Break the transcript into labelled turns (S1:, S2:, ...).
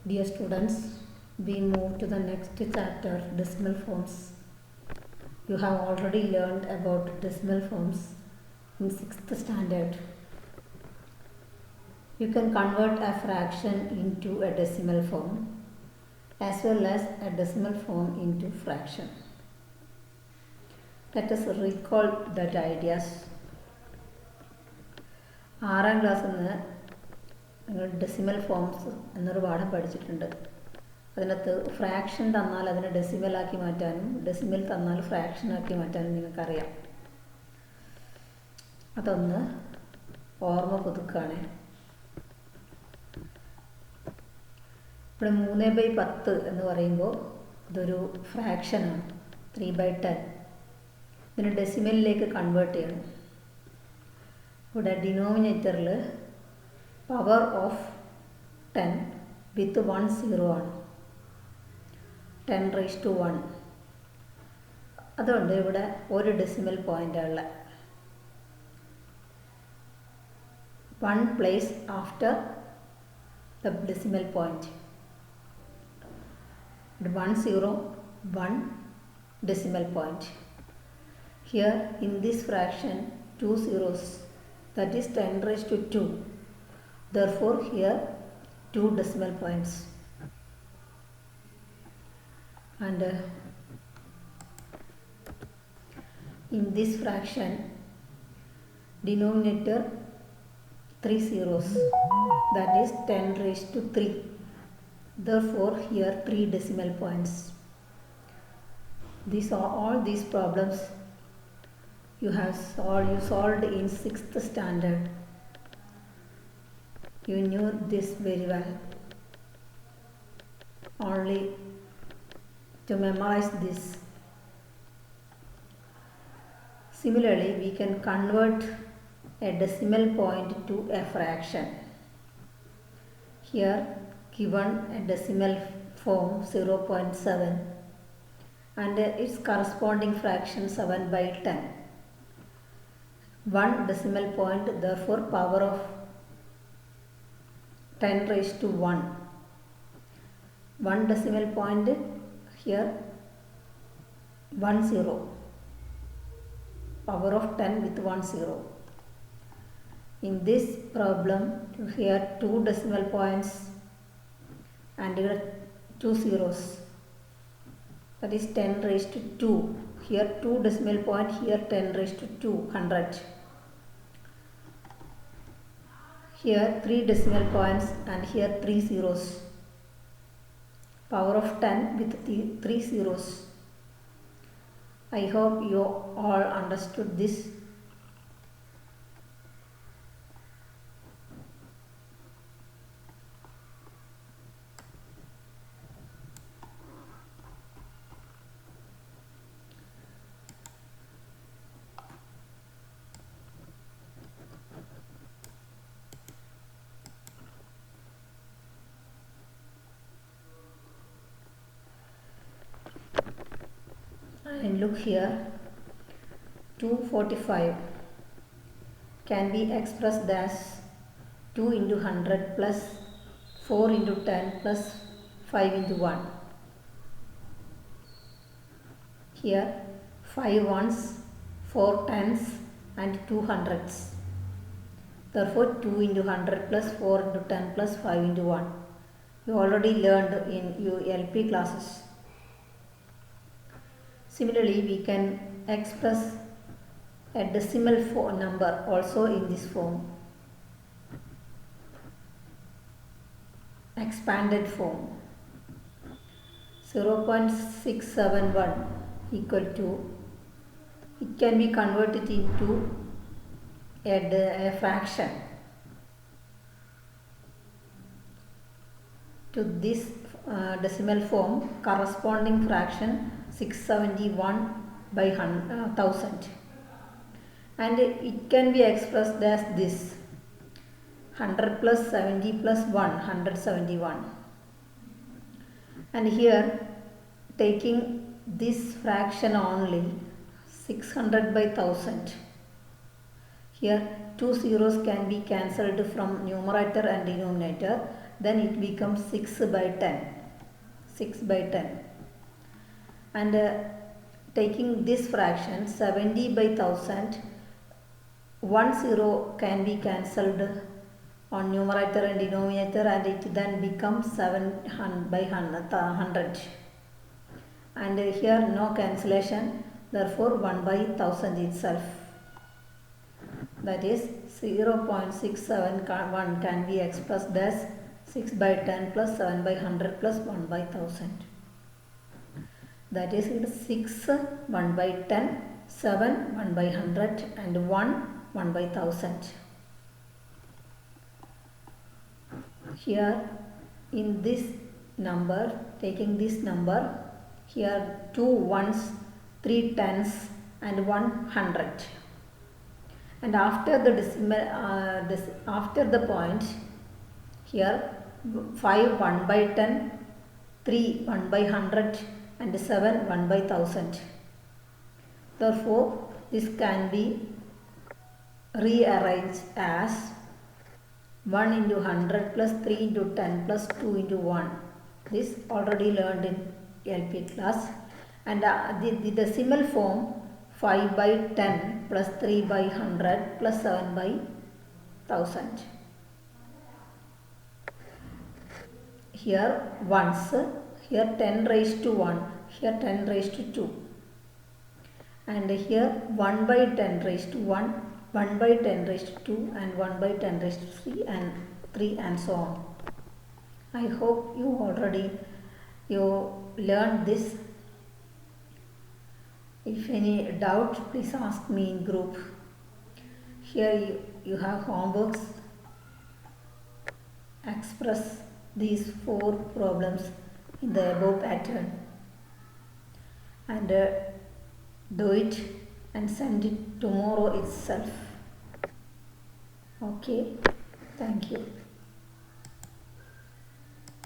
S1: Dear students, we move to the next chapter, decimal forms. You have already learned about decimal forms in 6th standard. You can convert a fraction into a decimal form as well as a decimal form into fraction. Let us recall that ideas. 6ാം ക്ലാസ്സിൽ നിന്ന് നിങ്ങൾ decimal forms എന്നൊരു പാഠം പഠിച്ചിട്ടുണ്ട്. അതിനകത്ത് fraction തന്നാൽ അതിനെ ഡെസിമലാക്കി മാറ്റാനും ഡെസിമൽ തന്നാൽ ഫ്രാക്ഷനാക്കി മാറ്റാനും നിങ്ങൾക്കറിയാം. അതൊന്ന് ഓർമ്മ പുതുക്കുകയാണ്. ഇവിടെ 3/10 എന്ന് പറയുമ്പോൾ ഇതൊരു ഫ്രാക്ഷനാണ്. 3/10 ഇതിന് ഡെസിമലിലേക്ക് കൺവേർട്ട് ചെയ്യണം. ഇവിടെ ഡിനോമിനേറ്ററിൽ പവർ ഓഫ് 10 വിത്ത് 1 0 ആണ്. 10⁻1. അതുകൊണ്ട് ഇവിടെ ഒരു ഡെസിമൽ പോയിൻ്റാണ്. 1 place after the decimal point. 1 0 1 decimal point. Here in this fraction 2 zeros, that is 10⁻². Therefore here 2 decimal points. And in this fraction denominator 3 zeros, that is 10⁻3. Therefore here 3 decimal points. These are all these problems you solved in 6th standard. You knew this very well. Only to memorize this. Similarly, we can convert a decimal point to a fraction. Here given a decimal form 0.7 and its corresponding fraction 7/10. 1 decimal point, therefore power of 10⁻1. 1 decimal point, here 1 0. Power of 10 with 1 0. In this problem, here 2 decimal points and here 2 zeros, that is 10⁻². Here 2 decimal point, here 10⁻², 100. Here 3 decimal points and here 3 zeros. Power of 10 with 3 zeros. I hope you all understood this. And look here, 245 can be expressed as 2 into 100 plus 4 into 10 plus 5 into 1. Here 5 ones, 4 tens and 2 hundreds. Therefore 2 into 100 plus 4 into 10 plus 5 into 1. You already learned in your LP classes. Similarly, we can express a decimal number also in this form. Expanded form. 0.671 equal to, it can be converted into a fraction. To this decimal form, corresponding fraction 671/1000, and it can be expressed as this: 100 plus 70 plus 1, 171. And here taking this fraction only, 600/1000. Here 2 zeros can be cancelled from numerator and denominator, then it becomes 6 by 10. 6 by 10. And taking this fraction 70 by 1000, 1 0 can be cancelled on numerator and denominator, and it then becomes 7 by 100. And here no cancellation, therefore 1 by 1000 itself. That is 0.671 can be expressed as 6 by 10 plus 7 by 100 plus 1 by 1000. That is 6 1 by 10, 7 1 by 100 and 1 by 1000. Here in this number, taking this number, here 2 ones, 3 tens and 100. And after the decimal, after the point, here 5 1 by 10, 3 1 by 100 and 7 1 by 1000. Therefore, this can be rearranged as 1 into 100 plus 3 into 10 plus 2 into 1. This already learned in LP class. And the decimal form 5 by 10 plus 3 by 100 plus 7 by 1000. Here ones, here 10 raised to 1, here 10 raised to 2. And here 1 by 10 raised to 1, 1 by 10 raised to 2 and 1 by 10 raised to 3 and 3 and so on. I hope you learned this. If any doubt, please ask me in group. Here you have homeworks. Express these 4 problems in the above pattern and do it and send it tomorrow itself. Okay, thank you.